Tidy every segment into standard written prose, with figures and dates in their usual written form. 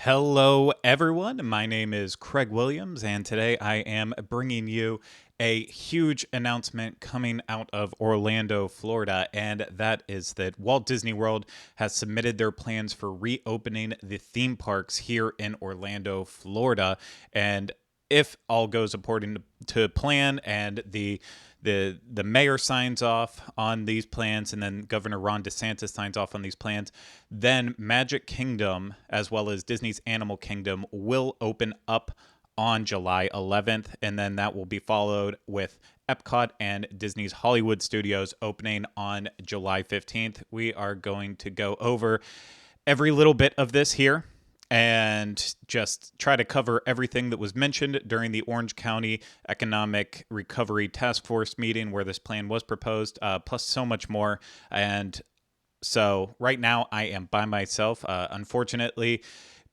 Hello, everyone. My name is Craig Williams, and today I am bringing you a huge announcement coming out of Orlando, Florida, and that is that Walt Disney World has submitted their plans for reopening the theme parks here in Orlando, Florida. And if all goes according to plan and the mayor signs off on these plans and then Governor Ron DeSantis signs off on these plans, then Magic Kingdom as well as Disney's Animal Kingdom will open up on July 11th, and then that will be followed with Epcot and Disney's Hollywood Studios opening on July 15th. We are going to go over every little bit of this here and just try to cover everything that was mentioned during the Orange County Economic Recovery Task Force meeting where this plan was proposed, plus so much more. And so right now I am by myself. Unfortunately,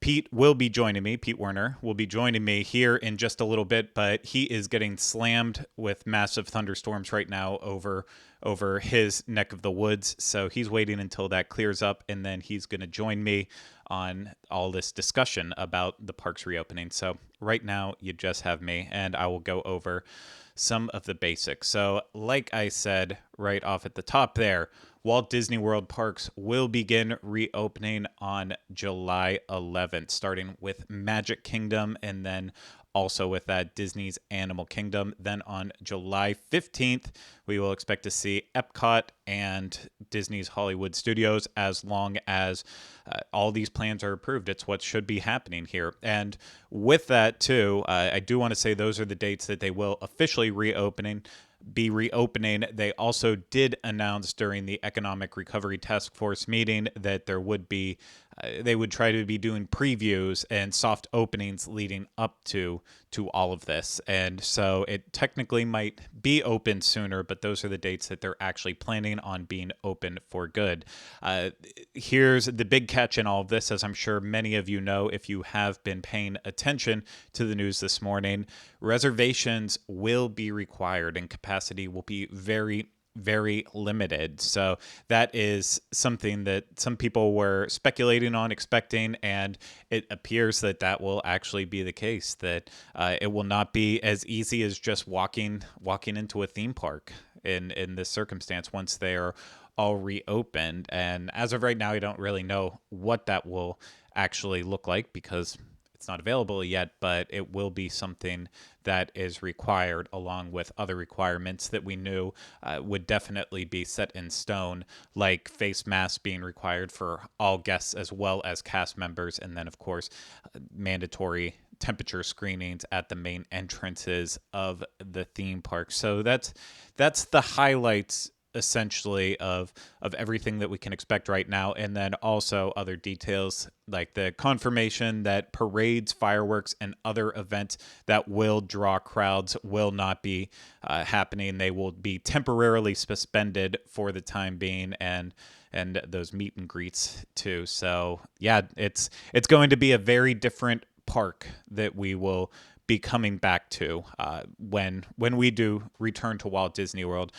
Pete will be joining me. Pete Werner will be joining me here in just a little bit, but he is getting slammed with massive thunderstorms right now over his neck of the woods. So he's waiting until that clears up, and then he's going to join me on all this discussion about the parks reopening. So right now you just have me, and I will go over some of the basics. So like I said right off at the top there, Walt Disney World parks will begin reopening on July 11th, starting with Magic Kingdom and then also with that Disney's Animal Kingdom. Then on July 15th, we will expect to see Epcot and Disney's Hollywood Studios as long as all these plans are approved. It's what should be happening here. And with that, too, I do want to say those are the dates that they will officially be reopening. They also did announce during the Economic Recovery Task Force meeting that there would be they would try to be doing previews and soft openings leading up to all of this. And so it technically might be open sooner, but those are the dates that they're actually planning on being open for good. Here's the big catch in all of this, as I'm sure many of you know if you have been paying attention to the news this morning. Reservations will be required and capacity will be very limited. So that is something that some people were speculating on, expecting, and it appears that that will actually be the case, that it will not be as easy as just walking into a theme park in this circumstance once they are all reopened. And as of right now, I don't really know what that will actually look like because it's not available yet, but it will be something that is required along with other requirements that we knew would definitely be set in stone, like face masks being required for all guests as well as cast members, and then, of course, mandatory temperature screenings at the main entrances of the theme park. So that's the highlights essentially of everything that we can expect right now, and then also other details like the confirmation that parades, fireworks, and other events that will draw crowds will not be happening. They will be temporarily suspended for the time being, and those meet and greets too. So yeah, it's going to be a very different park that we will be coming back to when we do return to Walt Disney World.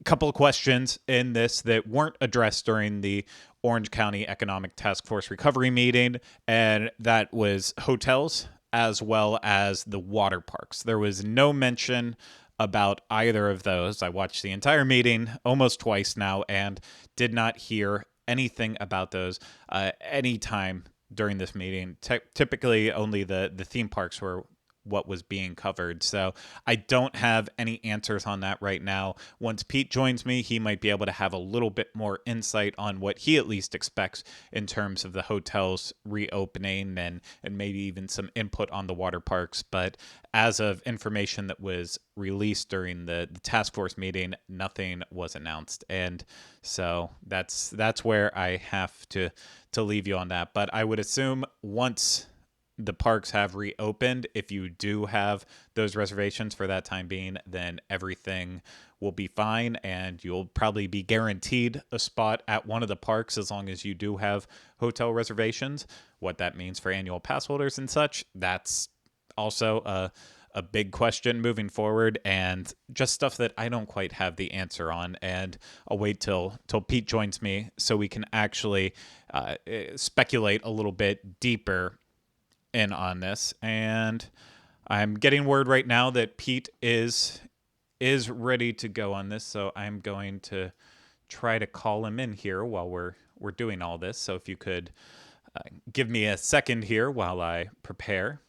Couple of questions in this that weren't addressed during the Orange County Economic Task Force recovery meeting, and that was hotels as well as the water parks. There was no mention about either of those. I watched the entire meeting almost twice now and did not hear anything about those any time during this meeting. Typically, only the theme parks were what was being covered. So I don't have any answers on that right now. Once Pete joins me, he might be able to have a little bit more insight on what he at least expects in terms of the hotels reopening and maybe even some input on the water parks. But as of information that was released during the task force meeting, nothing was announced. And so that's where I have to leave you on that. But I would assume once the parks have reopened, if you do have those reservations for that time being, then everything will be fine and you'll probably be guaranteed a spot at one of the parks as long as you do have hotel reservations. What that means for annual pass holders and such, that's also a big question moving forward, and just stuff that I don't quite have the answer on. And I'll wait till Pete joins me so we can actually speculate a little bit deeper in on this. And I'm getting word right now that Pete is ready to go on this, so I'm going to try to call him in here while we're doing all this. So if you could give me a second here while I prepare.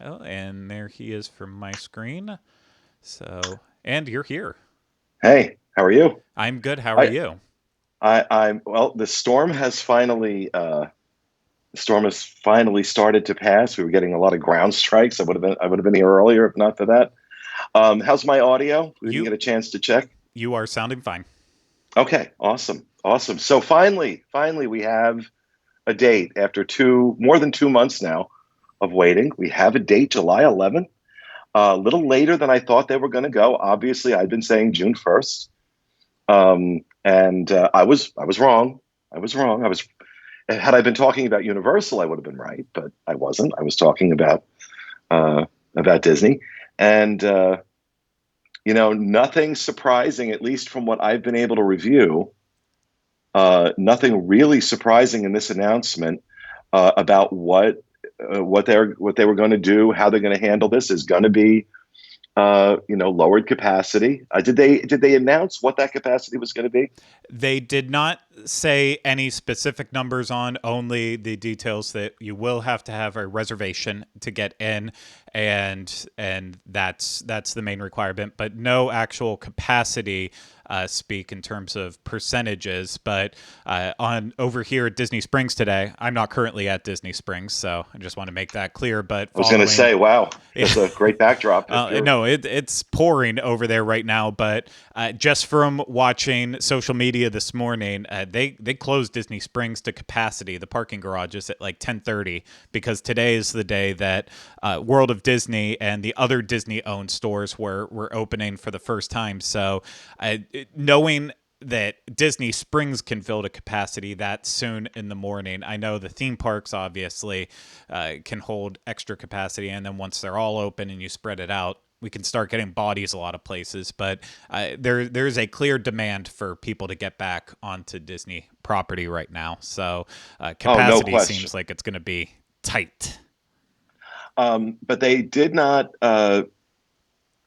Oh, and there he is from my screen. So, and you're here. Hey, how are you? I'm good. How are I, you? well, the storm has finally started to pass. We were getting a lot of ground strikes. I would have been here earlier if not for that. How's my audio? We didn't You get a chance to check. you are sounding fine. Okay, awesome, awesome. So finally, we have a date after more than 2 months now of waiting. We have a date, July 11th. A little later than I thought they were going to go. Obviously, I'd been saying June 1st. And I was wrong. I was wrong. Had I been talking about Universal, I would have been right, but I wasn't. I was talking uh, about Disney, and nothing surprising, at least from what I've been able to review. Nothing really surprising in this announcement about what they were going to do, how they're going to handle this is going to be lowered capacity. Did they announce what that capacity was going to be? They did not say any specific numbers on, only the details that you will have to have a reservation to get in, and that's the main requirement, but no actual capacity speak in terms of percentages. But on over here at Disney Springs today, I'm not currently at Disney Springs, so I just want to make that clear. But I was going to following say, wow, yeah. that's a great backdrop. If you're No, it's pouring over there right now. But just from watching social media this morning, they closed Disney Springs to capacity, the parking garages at like 10:30, because today is the day that World of Disney and the other Disney-owned stores were opening for the first time. So knowing that Disney Springs can fill to capacity that soon in the morning. I know the theme parks obviously can hold extra capacity, and then once they're all open and you spread it out, we can start getting bodies a lot of places. But there's a clear demand for people to get back onto Disney property right now. So Oh, no capacity question. seems like it's going to be tight. But they did not.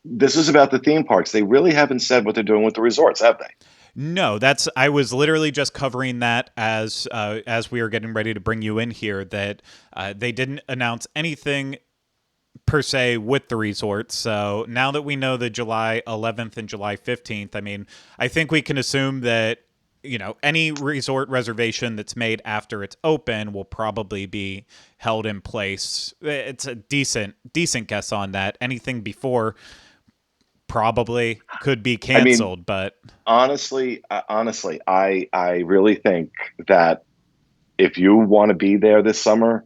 This is about the theme parks. They really haven't said what they're doing with the resorts, have they? No, that's I was literally just covering that as we were getting ready to bring you in here. That they didn't announce anything per se with the resort. So now that we know the July 11th and July 15th, I mean, I think we can assume that any resort reservation that's made after it's open will probably be held in place. It's a decent guess on that. Anything before probably could be I mean, canceled, but honestly, I really think that if you want to be there this summer,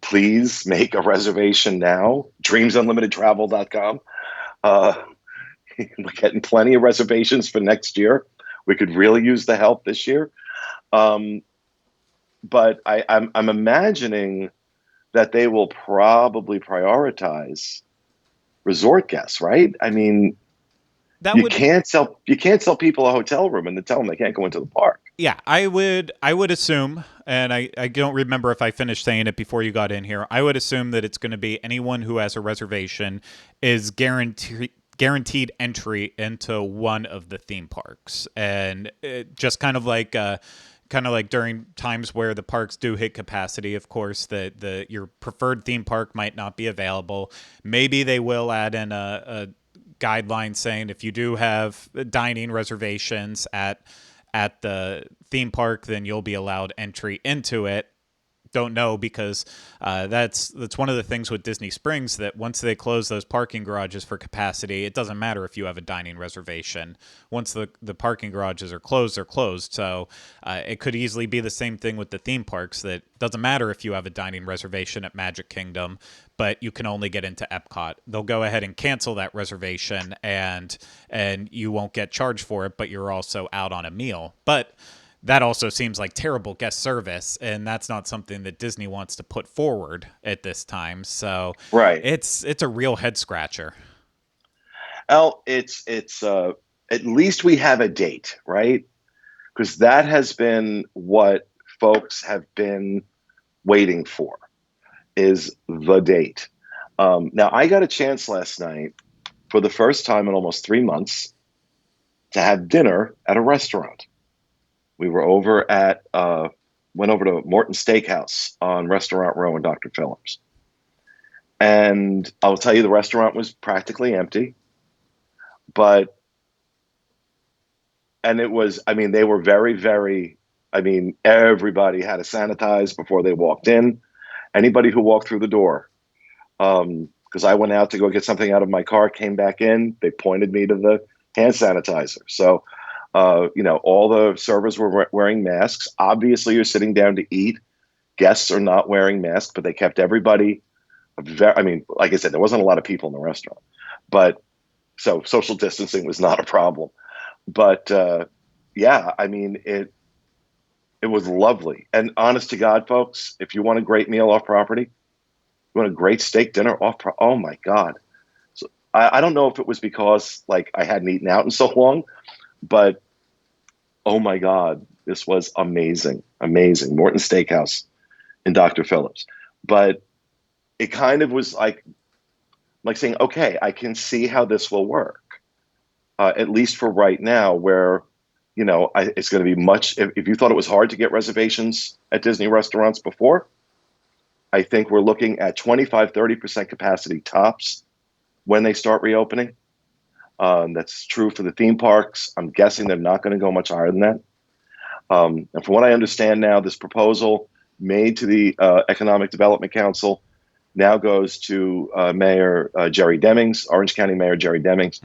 please make a reservation now. DreamsUnlimitedTravel.com. Uh, we're getting plenty of reservations for next year. We could really use the help this year. Um, but I'm imagining that they will probably prioritize resort guests, right? I mean, that would you can't sell people a hotel room and then tell them they can't go into the park. yeah, I would assume, and I don't remember if I finished saying it before you got in here. I would assume that it's going to be anyone who has a reservation is guaranteed entry into one of the theme parks, and just kind of like during times where the parks do hit capacity, of course, the your preferred theme park might not be available. Maybe they will add in a guideline saying if you do have dining reservations at the theme park, then you'll be allowed entry into it. Don't know, because that's one of the things with Disney Springs, that once they close those parking garages for capacity, it doesn't matter if you have a dining reservation. Once the parking garages are closed, they're closed. So it could easily be the same thing with the theme parks, that doesn't matter if you have a dining reservation at Magic Kingdom, but you can only get into Epcot. They'll go ahead and cancel that reservation, and you won't get charged for it, but you're also out on a meal. But that also seems like terrible guest service, and that's not something that Disney wants to put forward at this time. So Right. it's a real head scratcher. At least we have a date, right? Because that has been what folks have been waiting for is the date. Now, I got a chance last night for the first time in almost 3 months to have dinner at a restaurant. We were over at went over to Morton Steakhouse on Restaurant Row in Dr. Phillips. And I'll tell you, the restaurant was practically empty, but, and it was, I mean, they were very, very, I mean, everybody had to sanitize before they walked in. Anybody who walked through the door, because I went out to go get something out of my car, came back in, they pointed me to the hand sanitizer. So, all the servers were wearing masks. Obviously, you're sitting down to eat. Guests are not wearing masks, but they kept everybody I mean, like I said, there wasn't a lot of people in the restaurant, but so social distancing was not a problem. But yeah, I mean, it was lovely. And honest to God, folks, if you want a great meal off property, you want a great steak dinner oh my God. So I don't know if it was because like I hadn't eaten out in so long, but oh my God, this was amazing, amazing. Morton Steakhouse in Dr. Phillips. But it kind of was like saying, okay, I can see how this will work, at least for right now, where it's going to be much. If you thought it was hard to get reservations at Disney restaurants before, I think we're looking at 25-30% capacity tops when they start reopening. That's true for the theme parks. I'm guessing they're not going to go much higher than that. And from what I understand now, this proposal made to the Economic Development Council now goes to Mayor Jerry Demings, Orange County Mayor Jerry Demings.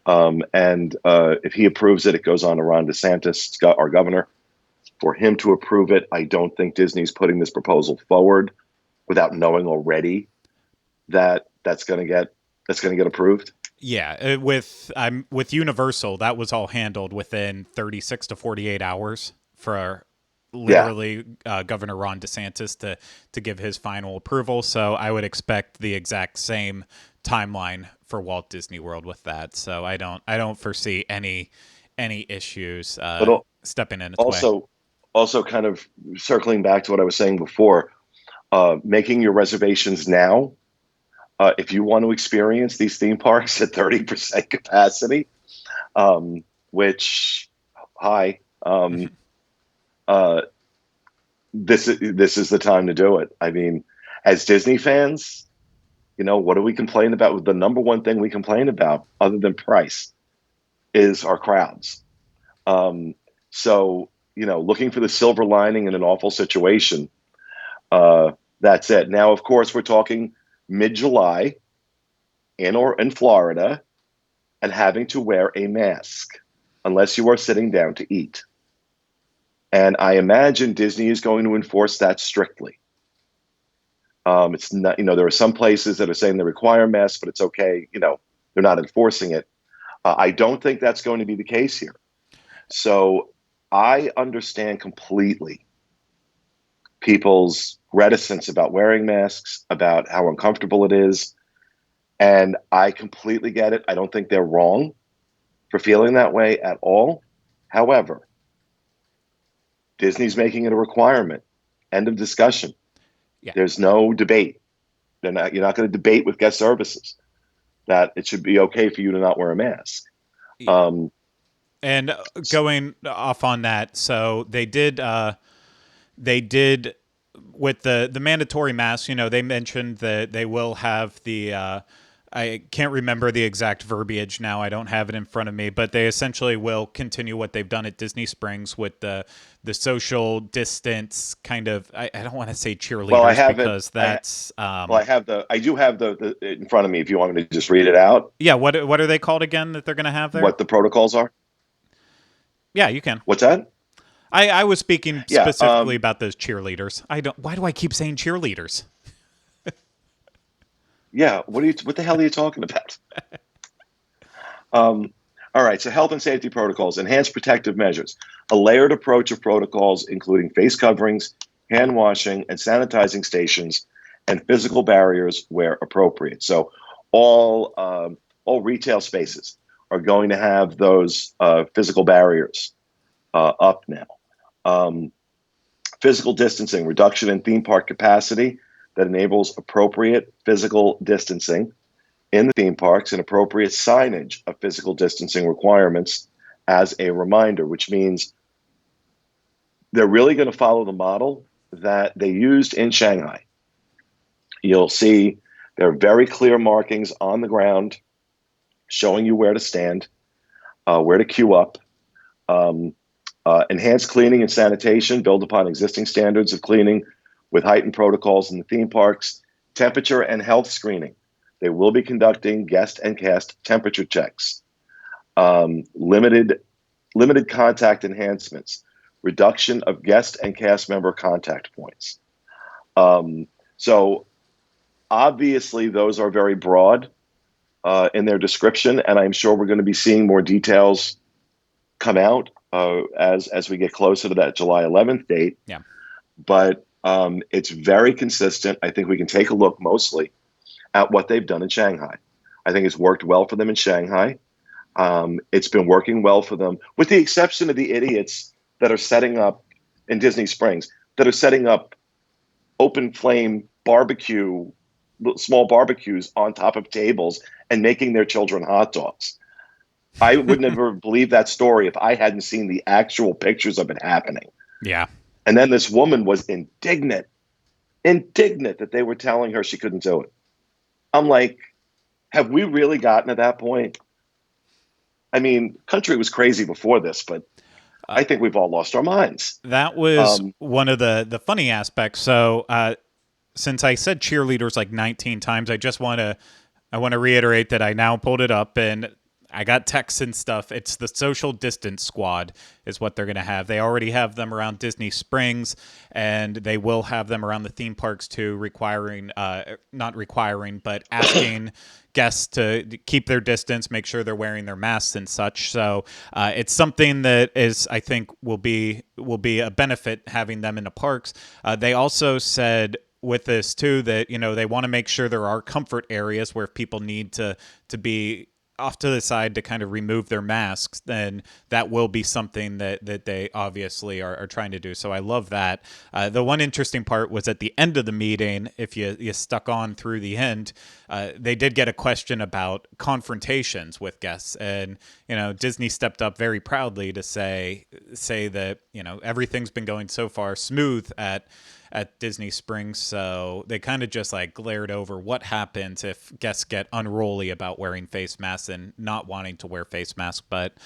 And if he approves it, it goes on to Ron DeSantis, our governor. For him to approve it, I don't think Disney's putting this proposal forward without knowing already that that's going to get approved. Yeah, with Universal, that was all handled within 36 to 48 hours for Yeah, literally Governor Ron DeSantis to give his final approval. So I would expect the exact same timeline for Walt Disney World with that. So I don't foresee any issues but stepping in its way. also kind of circling back to what I was saying before, making your reservations now. If you want to experience these theme parks at 30% capacity, which, hi, uh, this is the time to do it. I mean, as Disney fans, what do we complain about? The number one thing we complain about, other than price, is our crowds. So, looking for the silver lining in an awful situation, that's it. Now, of course, we're talking mid-July in Florida and having to wear a mask unless you are sitting down to eat. And I imagine Disney is going to enforce that strictly. It's not, there are some places that are saying they require masks, but it's okay. They're not enforcing it. I don't think that's going to be the case here. So I understand completely people's reticence about wearing masks, about how uncomfortable it is. And I completely get it. I don't think they're wrong for feeling that way at all. However, Disney's making it a requirement. End of discussion. Yeah. There's no debate. You're not going to debate with guest services that it should be okay for you to not wear a mask. And going off on that, so they did with the mandatory mask. They mentioned that they will have the I can't remember the exact verbiage now. I don't have it in front of me, but they essentially will continue what they've done at Disney Springs with the social distance kind of. I don't want to say Well, I cheerleaders have it. because that's I do have the in front of me. If you want me to just read it out, yeah. What are they called again that they're going to have there? what the protocols are. Yeah, you can. What's that? I was speaking Yeah. specifically about those cheerleaders. I don't. Why do I keep saying cheerleaders? Yeah. What the hell are you talking about? Um, all right. So health and safety protocols, enhanced protective measures, a layered approach of protocols, including face coverings, hand washing, and sanitizing stations, and physical barriers where appropriate. So all retail spaces are going to have those physical barriers up now. Um, Physical distancing, reduction in theme park capacity that enables appropriate physical distancing in the theme parks and appropriate signage of physical distancing requirements as a reminder, which means they're really going to follow the model that they used in Shanghai. You'll see there are very clear markings on the ground showing you where to stand, where to queue up. Um, Enhanced cleaning and sanitation build upon existing standards of cleaning with heightened protocols in the theme parks. Temperature and health screening. They will be conducting guest and cast temperature checks. Limited contact enhancements. Reduction of guest and cast member contact points. So obviously, those are very broad in their description, and I'm sure we're going to be seeing more details come out as we get closer to that July 11th date. Yeah. But it's very consistent. I think we can take a look mostly at what they've done in Shanghai. I think it's worked well for them in Shanghai. It's been working well for them, with the exception of the idiots that are setting up in Disney Springs, that are setting up open flame barbecue, small barbecues on top of tables and making their children hot dogs. I would never believe that story if I hadn't seen the actual pictures of it happening. Yeah. And then this woman was indignant that they were telling her she couldn't do it. I'm like, have we really gotten to that point? I mean, country was crazy before this, but I think we've all lost our minds. That was one of the funny aspects. So since I said cheerleaders like 19 times, I want to reiterate that I now pulled it up and I got texts and stuff. It's the social distance squad is what they're going to have. They already have them around Disney Springs, and they will have them around the theme parks too, not requiring, but asking guests to keep their distance, make sure they're wearing their masks and such. So it's something that is, I think, will be a benefit having them in the parks. They also said with this too that they want to make sure there are comfort areas where if people need to be off to the side to kind of remove their masks, then that will be something that they obviously are trying to do. So I love that. The one interesting part was at the end of the meeting, if you stuck on through the end, they did get a question about confrontations with guests. And, Disney stepped up very proudly to say that, everything's been going so far smooth at Disney Springs, so they kind of just like glared over what happens if guests get unruly about wearing face masks and not wanting to wear face masks. But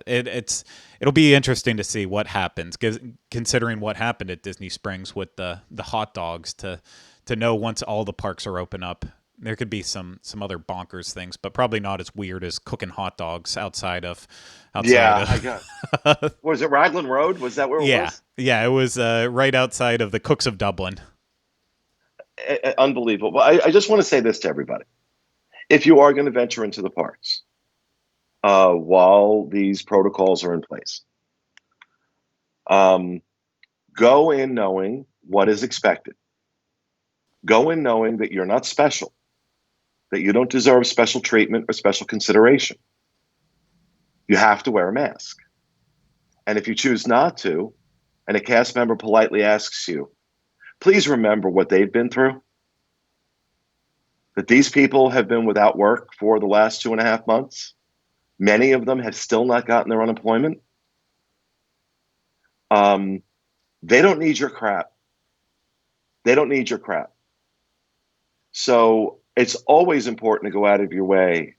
it'll be interesting to see what happens, considering what happened at Disney Springs with the hot dogs. To know once all the parks are open up, there could be some other bonkers things, but probably not as weird as cooking hot dogs outside of. Yeah, I got. Was it Raglan Road? Was that where it Yeah, was? yeah, it was right outside of the Cooks of Dublin. Unbelievable. Well, I just want to say this to everybody: if you are going to venture into the parks while these protocols are in place, um, go in knowing what is expected. Go in knowing that you're not special, that you don't deserve special treatment or special consideration. You have to wear a mask. And if you choose not to, and a cast member politely asks you, please remember what they've been through. That these people have been without work for the last 2.5 months. Many of them have still not gotten their unemployment. They don't need your crap. They don't need your crap. So it's always important to go out of your way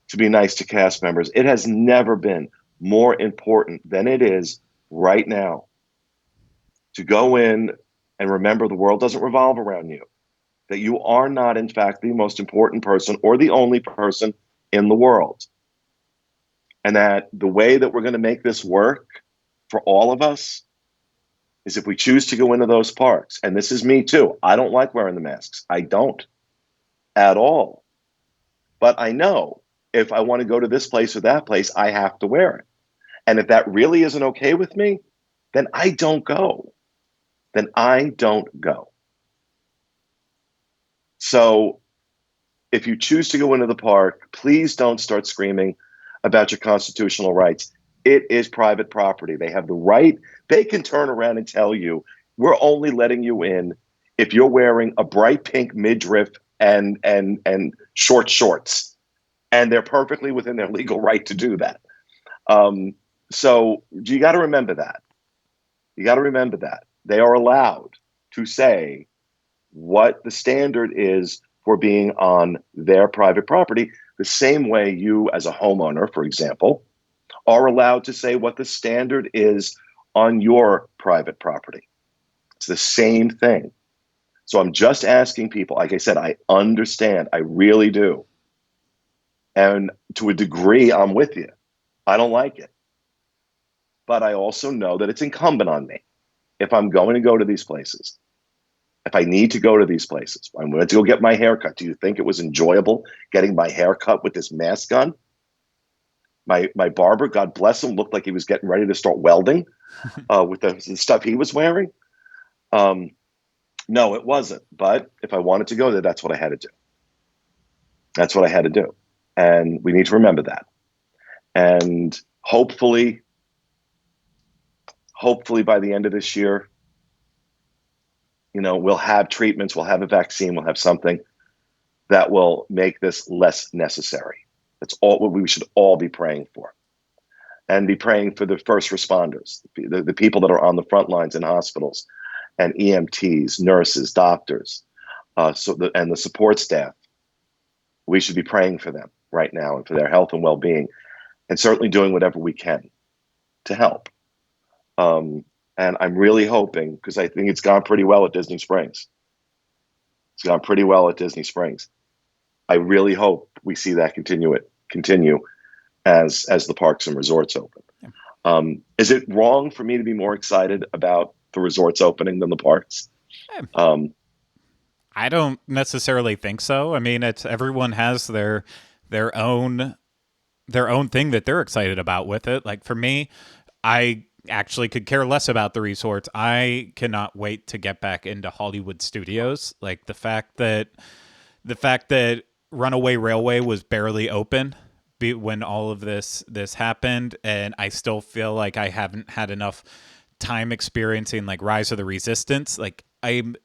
to be nice to cast members. It has never been more important than it is right now to go in and remember the world doesn't revolve around you, that you are not, in fact, the most important person or the only person in the world. And that the way that we're going to make this work for all of us is if we choose to go into those parks. And this is me too. I don't like wearing the masks. I don't at all. But I know if I want to go to this place or that place, I have to wear it. And if that really isn't okay with me, then I don't go. Then I don't go. So if you choose to go into the park, please don't start screaming about your constitutional rights. It is private property. They have the right. They can turn around and tell you, we're only letting you in if you're wearing a bright pink midriff and short shorts, and they're perfectly within their legal right to do that. Um, so you got to remember that. You got to remember that they are allowed to say what the standard is for being on their private property, the same way you, as a homeowner, for example, are allowed to say what the standard is on your private property. It's the same thing. So I'm just asking people, like I said, I understand, I really do. And to a degree, I'm with you. I don't like it. But I also know that it's incumbent on me. If I'm going to go to these places, if I need to go to these places, I'm going to go get my hair cut. Do you think it was enjoyable getting my hair cut with this mask on? My barber, God bless him, looked like he was getting ready to start welding with the stuff he was wearing. Um, no, it wasn't. But if I wanted to go there, that's what I had to do. That's what I had to do. And we need to remember that. And hopefully by the end of this year, we'll have treatments, we'll have a vaccine, we'll have something that will make this less necessary. That's all what we should all be praying for. And be praying for the first responders, the people that are on the front lines in hospitals, and EMTs, nurses, doctors, and the support staff. We should be praying for them right now and for their health and well-being, and certainly doing whatever we can to help. And I'm really hoping, because I think it's gone pretty well at Disney Springs. It's gone pretty well at Disney Springs. I really hope we see that continue as the parks and resorts open. Is it wrong for me to be more excited about the resorts opening than the parks? Yeah. Um, I don't necessarily think so. I mean, it's everyone has their own thing that they're excited about with it. Like for me, I actually could care less about the resorts. I cannot wait to get back into Hollywood Studios. Like the fact that Runaway Railway was barely open when all of this happened, and I still feel like I haven't had enough time experiencing like Rise of the Resistance. Like I'm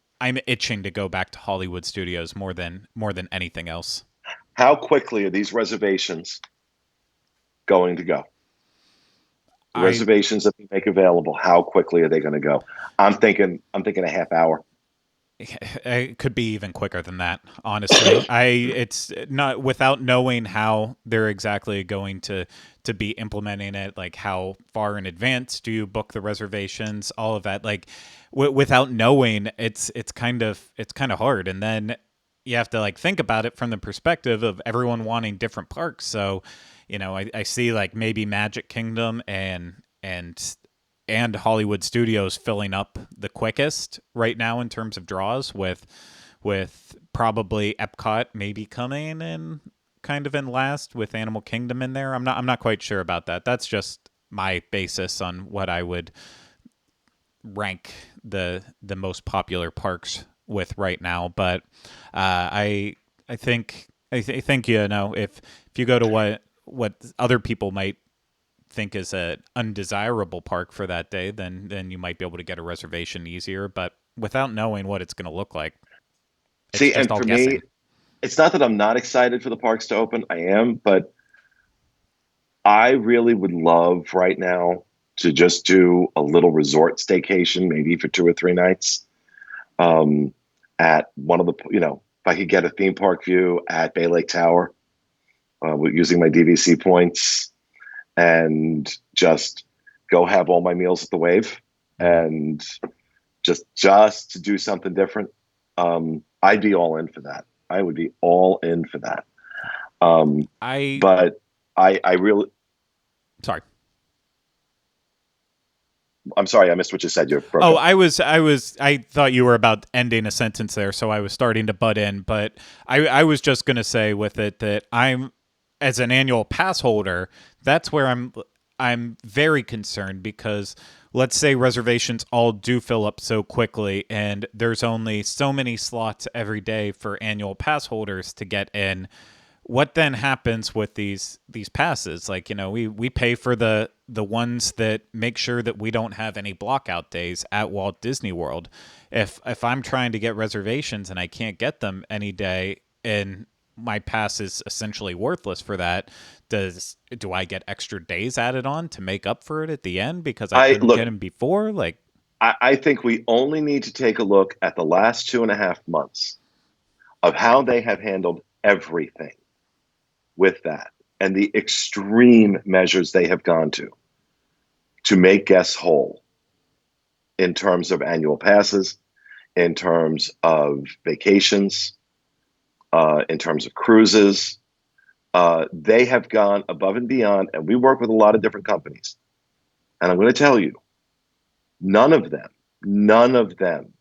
itching to go back to Hollywood Studios more than anything else. how quickly are these reservations going to go? The I reservations that we make available, how quickly are they going to go? I'm thinking a half hour. it could be even quicker than that, honestly. It's not without knowing how they're exactly going to be implementing it, like how far in advance do you book the reservations, all of that. Like without knowing, it's kind of hard. And then you have to like think about it from the perspective of everyone wanting different parks. So, I see like maybe Magic Kingdom and Hollywood Studios filling up the quickest right now in terms of draws, with probably Epcot maybe coming in kind of in last with Animal Kingdom in there. I'm not quite sure about that. That's just my basis on what I would rank the most popular parks with right now. But I think if you go to what other people might think is a undesirable park for that day, then you might be able to get a reservation easier. But without knowing what it's going to look like, it's See, just and all for me, guessing. it's not that I'm not excited for the parks to open. I am, but I really would love right now to just do a little resort staycation, maybe for 2 or 3 nights, um, at one of if I could get a theme park view at Bay Lake Tower, using my DVC points, and just go have all my meals at the Wave, Mhm. and just to do something different. I'd be all in for that. I would be all in for that. Um, I but I really, Sorry. I'm sorry, I missed what you said. You broke Oh, up. I thought you were about ending a sentence there, so I was starting to butt in. But I was just gonna say with it that as an annual pass holder, that's where I'm very concerned, because let's say reservations all do fill up so quickly, and there's only so many slots every day for annual pass holders to get in. what then happens with these passes? Like, we pay for the ones that make sure that we don't have any blockout days at Walt Disney World. If I'm trying to get reservations and I can't get them any day, and my pass is essentially worthless for that, do I get extra days added on to make up for it at the end because I I couldn't get look, them before? Like, I think we only need to take a look at the last 2.5 months of how they have handled everything with that and the extreme measures they have gone to make guests whole in terms of annual passes, in terms of vacations, in terms of cruises. They have gone above and beyond, and we work with a lot of different companies. And I'm going to tell you, none of them, none of them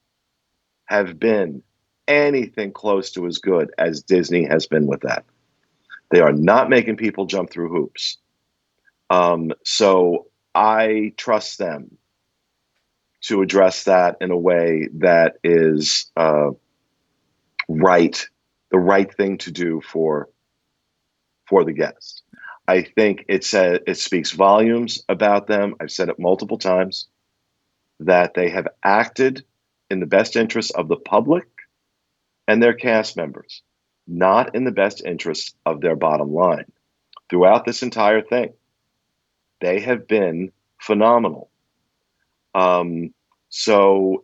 have been anything close to as good as Disney has been with that. They are not making people jump through hoops. So I trust them to address that in a way that is right, the right thing to do for the guest. I think it speaks volumes about them. I've said it multiple times that they have acted in the best interest of the public and their cast members, not in the best interest of their bottom line. Throughout this entire thing, they have been phenomenal. So,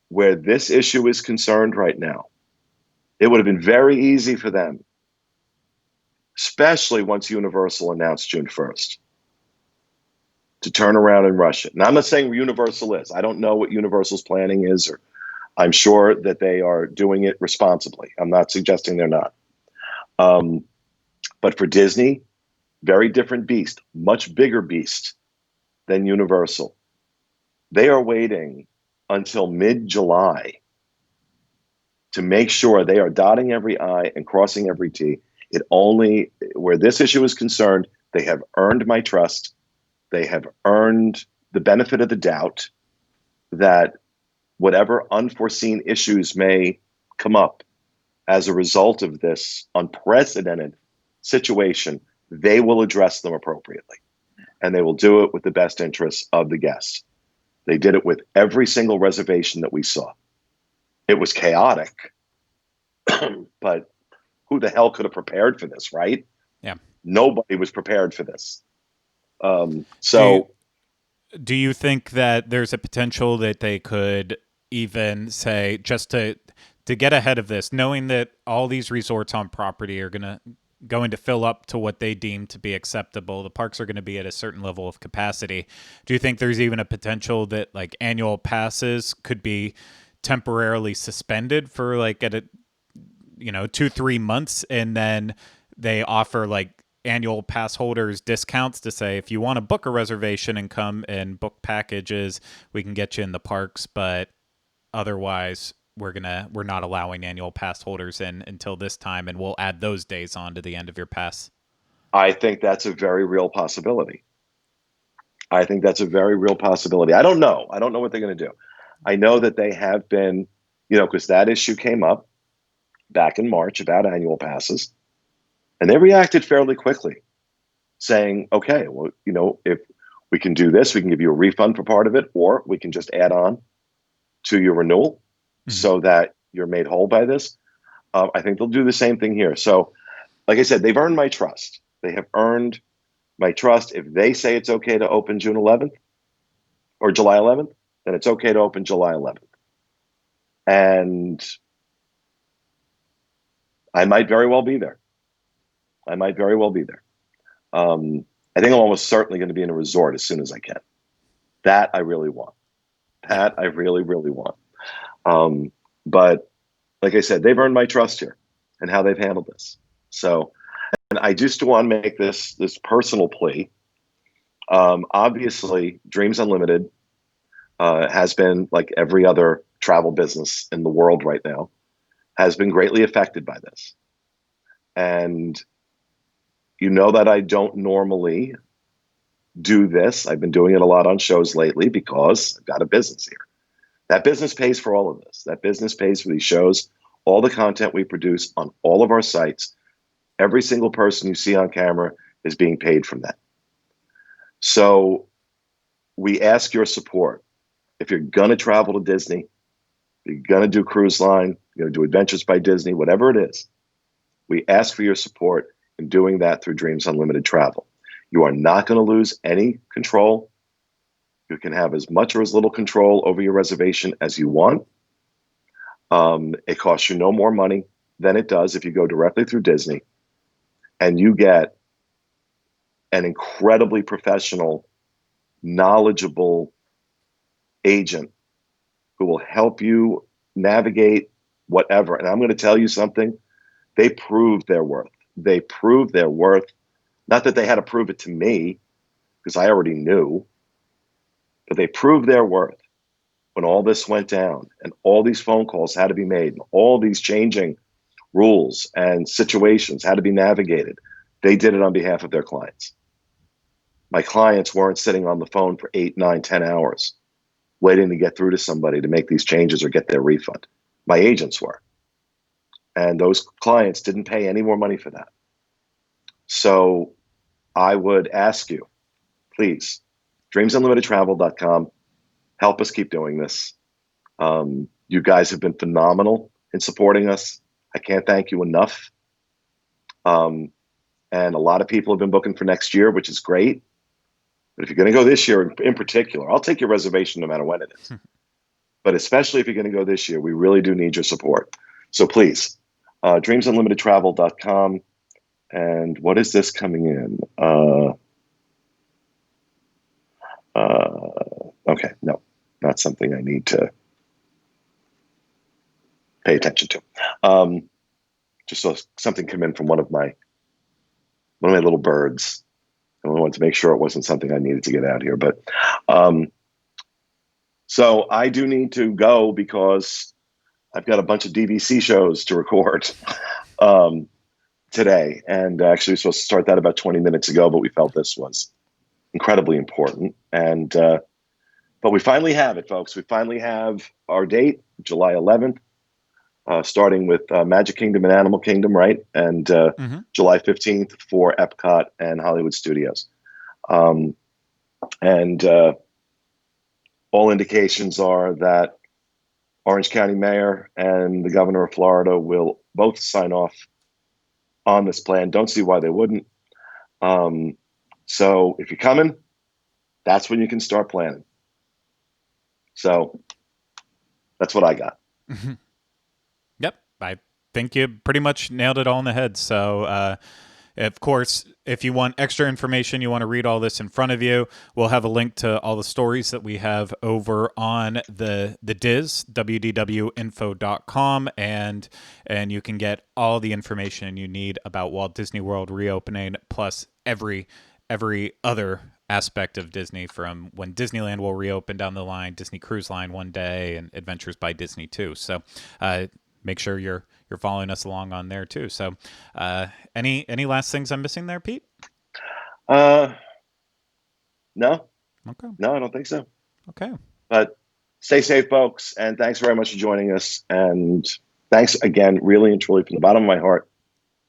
where this issue is concerned right now, it would have been very easy for them, especially once Universal announced June 1st, to turn around and rush it. Now, I'm not saying Universal is. I don't know what Universal's planning is, or I'm sure that they are doing it responsibly. I'm not suggesting they're not. Um, but for Disney, very different beast, much bigger beast than Universal. They are waiting until mid-July to make sure they are dotting every I and crossing every T. Where this issue is concerned, they have earned my trust. They have earned the benefit of the doubt that whatever unforeseen issues may come up as a result of this unprecedented situation, they will address them appropriately. And they will do it with the best interests of the guests. They did it with every single reservation that we saw. It was chaotic, but who the hell could have prepared for this, right? yeah. Nobody was prepared for this. Do you, So do you think that there's a potential that they could even say, just to get ahead of this, knowing that all these resorts on property are going to fill up to what they deem to be acceptable, the parks are going to be at a certain level of capacity. Do you think there's even a potential that like annual passes could be temporarily suspended for like at a 2-3 months, and then they offer like annual pass holders discounts to say, if you want to book a reservation and come and book packages, we can get you in the parks, but otherwise we're not allowing annual pass holders in until this time, and we'll add those days on to the end of your pass? I think that's a very real possibility. I think that's a very real possibility. I don't know. I don't know what they're going to do. I know that they have been, because that issue came up back in March about annual passes, and they reacted fairly quickly, saying, okay, well, if we can do this, we can give you a refund for part of it, or we can just add on to your renewal Mm-hmm. so that you're made whole by this. I think they'll do the same thing here. So, like I said, they've earned my trust. They have earned my trust. If they say it's okay to open June 11th or July 11th, then it's okay to open July 11th. And I might very well be there. I might very well be there. I think I'm almost certainly going to be in a resort as soon as I can. That I really want. Yeah. That I really, really want. But like I said, they've earned my trust here and how they've handled this. So, and I just want to make this personal plea. Obviously, Dreams Unlimited has been, like every other travel business in the world right now, has been greatly affected by this. And you know that I don't normally do this. I've been doing it a lot on shows lately because I've got a business here. That business pays for all of this. That business pays for these shows, all the content we produce on all of our sites, Every single person you see on camera is being paid from that. So we ask your support. If you're going to travel to Disney, if you're going to do cruise line, you're going to do Adventures by Disney, whatever it is, we ask for your support in doing that through Dreams Unlimited Travel. You are not going to lose any control. You can have as much or as little control over your reservation as you want. It costs you no more money than it does if you go directly through Disney, and you get an incredibly professional, knowledgeable agent who will help you navigate whatever. And I'm going to tell you something, they proved their worth. They proved their worth. Not that they had to prove it to me, because I already knew, but they proved their worth when all this went down and all these phone calls had to be made and all these changing rules and situations had to be navigated. They did it on behalf of their clients. My clients weren't sitting on the phone for 8, 9, 10 hours waiting to get through to somebody to make these changes or get their refund. My agents were. And those clients didn't pay any more money for that. So I would ask you, please, dreamsunlimitedtravel.com, help us keep doing this. You guys have been phenomenal in supporting us. I can't thank you enough. And a lot of people have been booking for next year, which is great. But if you're going to go this year in particular, I'll take your reservation no matter when it is. But especially if you're going to go this year, we really do need your support. So please, dreamsunlimitedtravel.com. And what is this coming in? Okay, no, not something I need to pay attention to. Just saw something come in from one of my little birds. And I wanted to make sure it wasn't something I needed to get out here. But so I do need to go because I've got a bunch of DVC shows to record today. And actually, we were supposed to start that about 20 minutes ago, but we felt this was incredibly important. And but we finally have it, folks. We finally have our date, July 11th, starting with Magic Kingdom and Animal Kingdom, right? And July 15th for Epcot and Hollywood Studios. And all indications are that Orange County Mayor and the Governor of Florida will both sign off on this plan. Don't see why they wouldn't. So if you're coming, that's when you can start planning. So that's what I got. Yep. I think you pretty much nailed it all on the head. So, of course, if you want extra information, you want to read all this in front of you, we'll have a link to all the stories that we have over on the DIS, wdwinfo.com, and you can get all the information you need about Walt Disney World reopening, plus every other aspect of Disney, from when Disneyland will reopen down the line, Disney Cruise Line one day, and Adventures by Disney too. So make sure you're following us along on there too. So any last things I'm missing there, Pete? No. Okay. No, I don't think so. Okay. But stay safe, folks, and thanks very much for joining us. And thanks again, really and truly, from the bottom of my heart,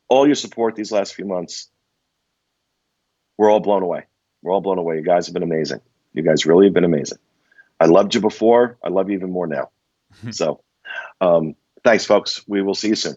all your support these last few months. We're all blown away. We're all blown away. You guys have been amazing. You guys really have been amazing. I loved you before. I love you even more now. So thanks, folks. We will see you soon.